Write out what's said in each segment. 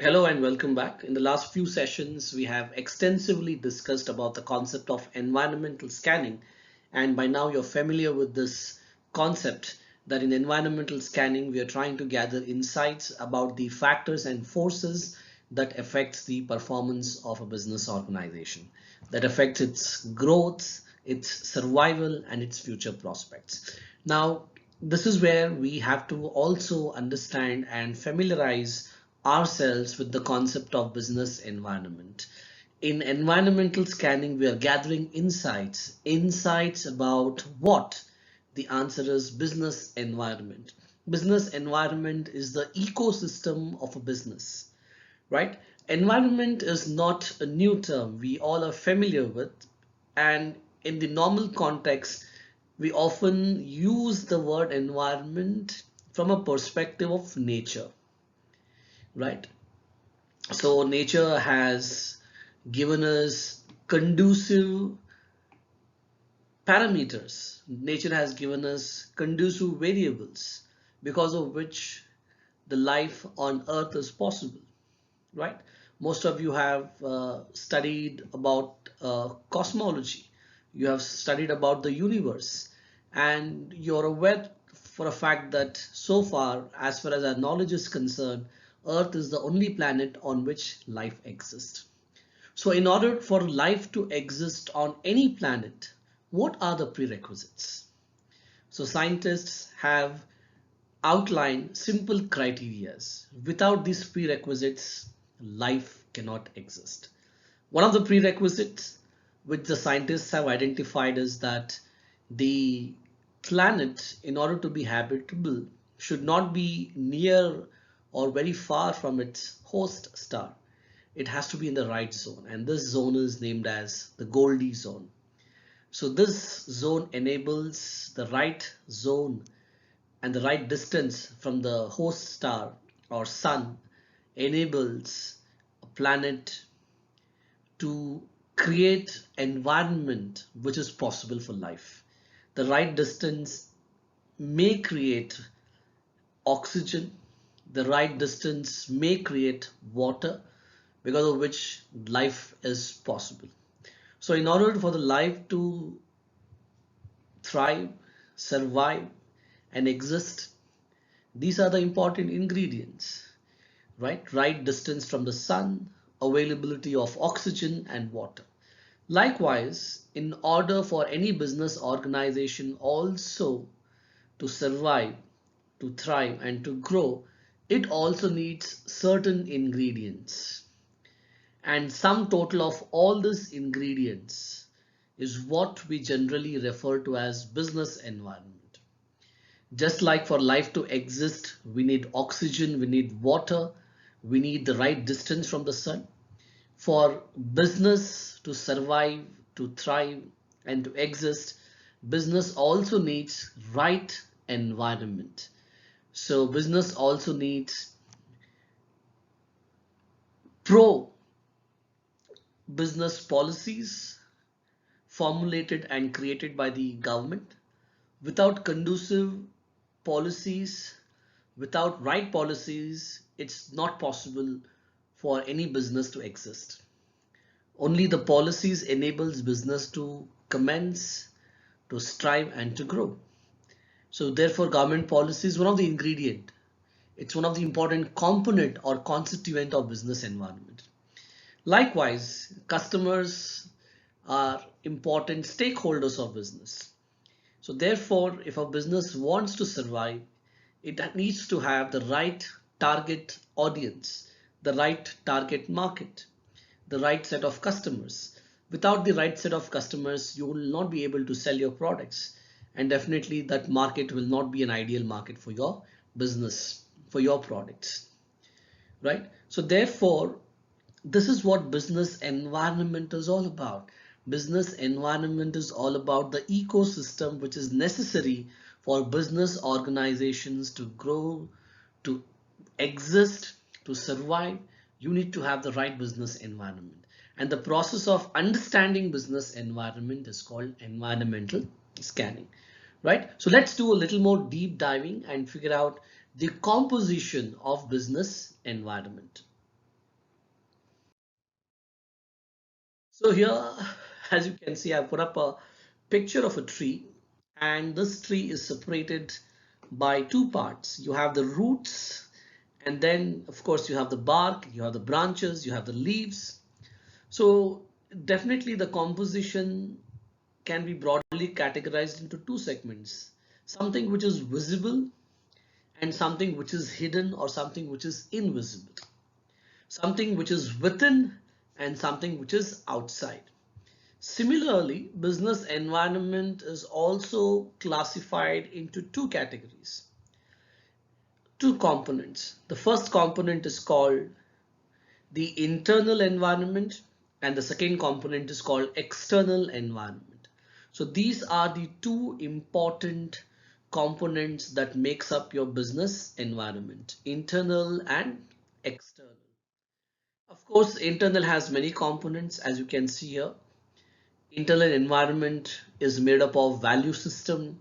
Hello and welcome back. In the last few sessions, we have extensively discussed about the concept of environmental scanning. And by now you're familiar with this concept that in environmental scanning, we are trying to gather insights about the factors and forces that affects the performance of a business organization, that affects its growth, its survival, and its future prospects. Now, this is where we have to also understand and familiarize ourselves with the concept of business environment. In environmental scanning, we are gathering insights about what? The answer is business environment. Business environment is the ecosystem of a business, right? Environment is not a new term we all are familiar with, and in the normal context, we often use the word environment from a perspective of nature, right? So nature has given us conducive parameters. Nature has given us conducive variables because of which the life on earth is possible, right? Most of you have studied about cosmology. You have studied about the universe, and you're aware for a fact that so far, as far as our knowledge is concerned, Earth is the only planet on which life exists. So in order for life to exist on any planet, what are the prerequisites? So scientists have outlined simple criterias. Without these prerequisites, life cannot exist. One of the prerequisites which the scientists have identified is that the planet, in order to be habitable, should not be near or very far from its host star. It has to be in the right zone, and this zone is named as the Goldie zone. So this zone enables the right zone and the right distance from the host star or sun enables a planet to create environment which is possible for life. The right distance may create oxygen, the right distance may create water, because of which life is possible. So in order for the life to thrive, survive, and exist, these are the important ingredients, right? Right distance from the sun, availability of oxygen and water. Likewise, in order for any business organization also to survive, to thrive, and to grow, it also needs certain ingredients. And sum total of all these ingredients is what we generally refer to as business environment. Just like for life to exist, we need oxygen, we need water, we need the right distance from the sun. For business to survive, to thrive, and to exist, business also needs right environment. So business also needs pro business policies formulated and created by the government. Without conducive policies, without right policies, it's not possible for any business to exist. Only the policies enables business to commence, to strive, and to grow. So therefore, government policy is one of the ingredient. It's one of the important component or constituent of business environment. Likewise, customers are important stakeholders of business. So therefore, if a business wants to survive, it needs to have the right target audience, the right target market, the right set of customers. Without the right set of customers, you will not be able to sell your products. And definitely that market will not be an ideal market for your business, for your products, right? So therefore, this is what business environment is all about. Business environment is all about the ecosystem which is necessary for business organizations to grow, to exist, to survive. You need to have the right business environment. And the process of understanding business environment is called environmental scanning, right? So let's do a little more deep diving and figure out the composition of business environment. So here, as you can see, I put up a picture of a tree, and this tree is separated by two parts. You have the roots, and then of course you have the bark, you have the branches, you have the leaves. So definitely the composition can be broadly categorized into two segments. Something which is visible and something which is hidden or something which is invisible. Something which is within and something which is outside. Similarly, business environment is also classified into two categories, two components. The first component is called the internal environment, and the second component is called external environment. So these are the two important components that makes up your business environment, internal and external. Of course, internal has many components, as you can see here. Internal environment is made up of value system,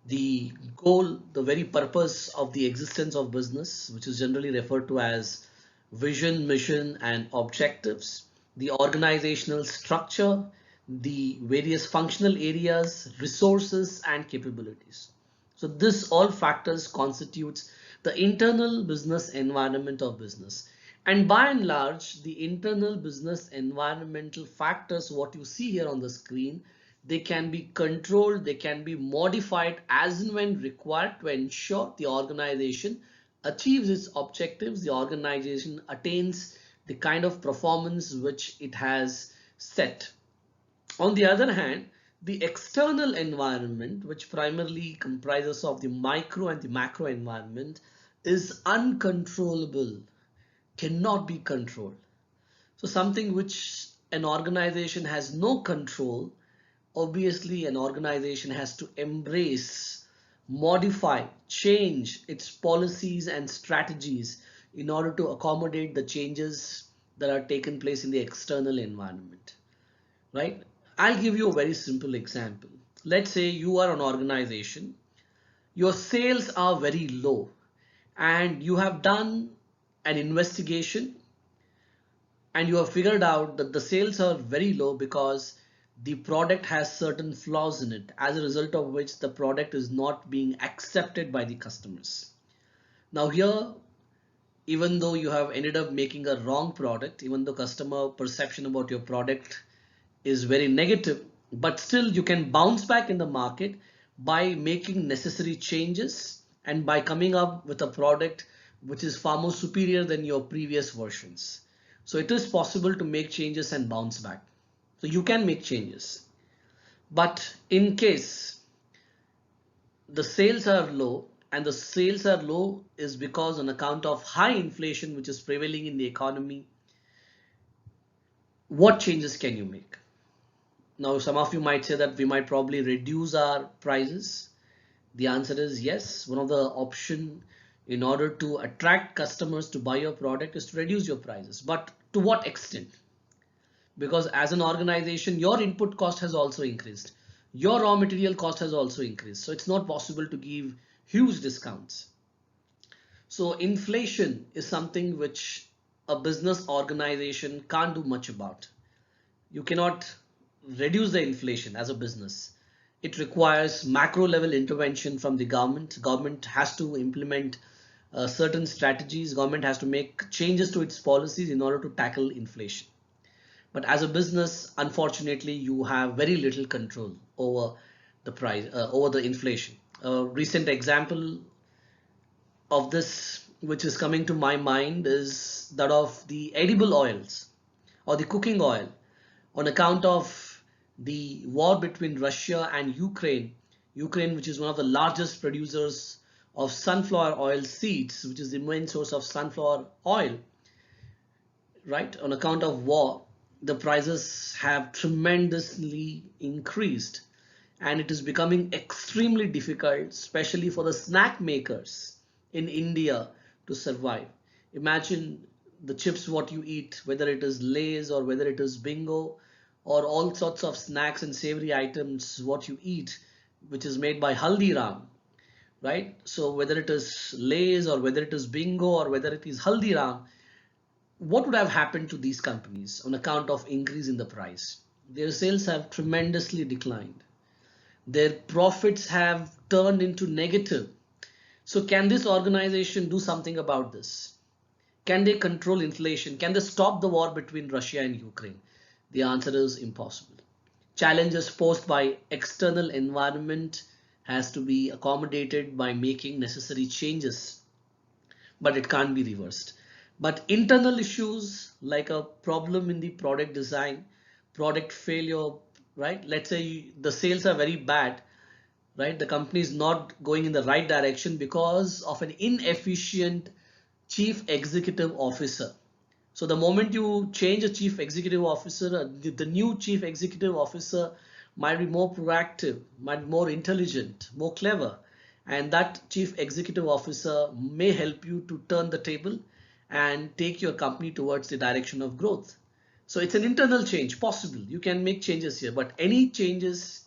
the goal, the very purpose of the existence of business, which is generally referred to as vision, mission, and objectives, the organizational structure, the various functional areas, resources, and capabilities. So this all factors constitutes the internal business environment of business. And by and large, the internal business environmental factors, what you see here on the screen, they can be controlled, they can be modified as and when required to ensure the organization achieves its objectives, the organization attains the kind of performance which it has set. On the other hand, the external environment, which primarily comprises of the micro and the macro environment, is uncontrollable, cannot be controlled. So something which an organization has no control, obviously an organization has to embrace, modify, change its policies and strategies in order to accommodate the changes that are taken place in the external environment, right? I'll give you a very simple example. Let's say you are an organization, your sales are very low, and you have done an investigation and you have figured out that the sales are very low because the product has certain flaws in it, as a result of which the product is not being accepted by the customers. Now here, even though you have ended up making a wrong product, even though customer perception about your product is very negative, but still you can bounce back in the market by making necessary changes and by coming up with a product which is far more superior than your previous versions. So it is possible to make changes and bounce back. So you can make changes. But in case the sales are low, and the sales are low is because on account of high inflation which is prevailing in the economy, what changes can you make? Now, some of you might say that we might probably reduce our prices. The answer is yes. One of the option in order to attract customers to buy your product is to reduce your prices. But to what extent? Because as an organization, your input cost has also increased. Your raw material cost has also increased. So it's not possible to give huge discounts. So inflation is something which a business organization can't do much about. You cannot reduce the inflation as a business. It requires macro level intervention from the government. Government has to implement certain strategies. Government has to make changes to its policies in order to tackle inflation. But as a business, unfortunately, you have very little control over the price, over the inflation. A recent example of this, which is coming to my mind, is that of the edible oils or the cooking oil. On account of the war between Russia and Ukraine, which is one of the largest producers of sunflower oil seeds, which is the main source of sunflower oil, right? On account of war, the prices have tremendously increased, and it is becoming extremely difficult, especially for the snack makers in India, to survive. Imagine the chips what you eat, whether it is Lay's or whether it is Bingo, or all sorts of snacks and savory items what you eat, which is made by Haldiram, right? So whether it is Lay's or whether it is Bingo or whether it is Haldiram, what would have happened to these companies on account of increase in the price? Their sales have tremendously declined. Their profits have turned into negative. So can this organization do something about this? Can they control inflation? Can they stop the war between Russia and Ukraine? The answer is impossible. Challenges posed by external environment has to be accommodated by making necessary changes, but it can't be reversed. But internal issues like a problem in the product design, product failure, right? Let's say the sales are very bad, right? The company is not going in the right direction because of an inefficient chief executive officer. So the moment you change a chief executive officer, the new chief executive officer might be more proactive, might be more intelligent, more clever, and that chief executive officer may help you to turn the table and take your company towards the direction of growth. So it's an internal change possible. You can make changes here, but any changes,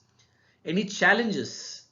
any challenges,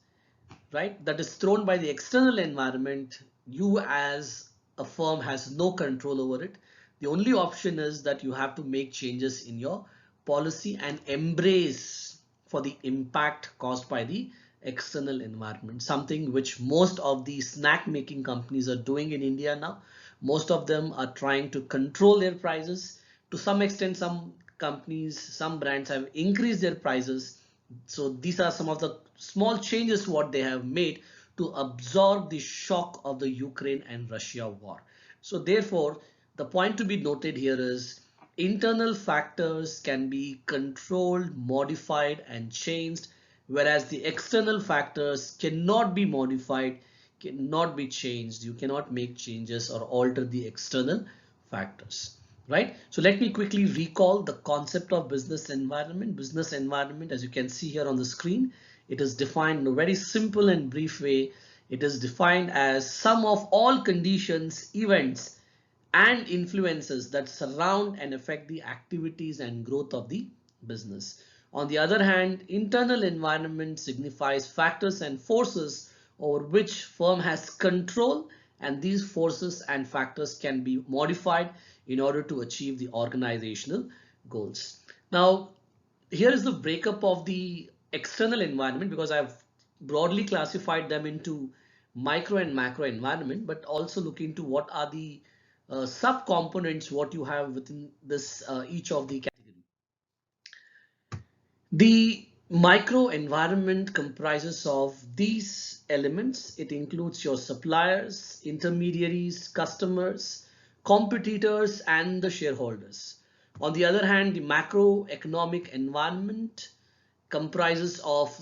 right, that is thrown by the external environment, you as a firm has no control over it. The only option is that you have to make changes in your policy and embrace for the impact caused by the external environment, something which most of the snack making companies are doing in India now. Most of them are trying to control their prices. To some extent, some companies, some brands have increased their prices. So these are some of the small changes what they have made to absorb the shock of the Ukraine and Russia war. So therefore, the point to be noted here is internal factors can be controlled, modified and changed, whereas the external factors cannot be modified, cannot be changed. You cannot make changes or alter the external factors, right? So let me quickly recall the concept of business environment. Business environment, as you can see here on the screen, it is defined in a very simple and brief way. It is defined as sum of all conditions, events and influences that surround and affect the activities and growth of the business. On the other hand, internal environment signifies factors and forces over which firm has control, and these forces and factors can be modified in order to achieve the organizational goals. Now, here is the breakup of the external environment, because I've broadly classified them into micro and macro environment, but also look into what are the sub-components what you have within this each of the category. The micro environment comprises of these elements. It includes your suppliers, intermediaries, customers, competitors, and the shareholders. On the other hand, the macroeconomic environment comprises of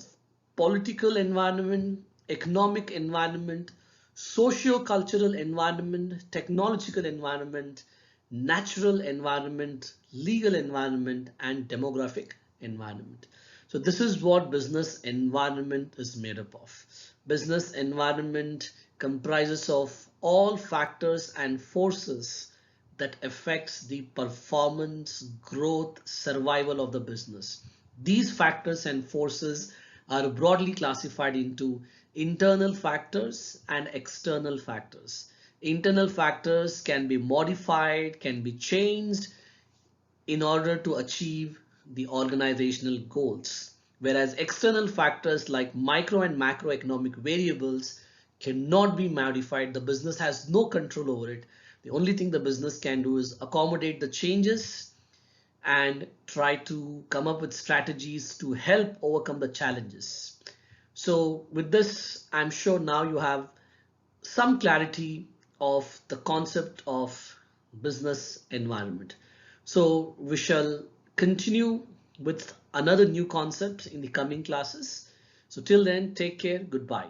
political environment, economic environment, socio-cultural environment, technological environment, natural environment, legal environment, and demographic environment. So this is what business environment is made up of. Business environment comprises of all factors and forces that affects the performance, growth, survival of the business. These factors and forces are broadly classified into internal factors and external factors. Internal factors can be modified, can be changed in order to achieve the organizational goals, whereas external factors like micro and macroeconomic variables cannot be modified. The business has no control over it. The only thing the business can do is accommodate the changes and try to come up with strategies to help overcome the challenges. So with this, I'm sure now you have some clarity of the concept of business environment. So we shall continue with another new concept in the coming classes. So till then, take care. Goodbye.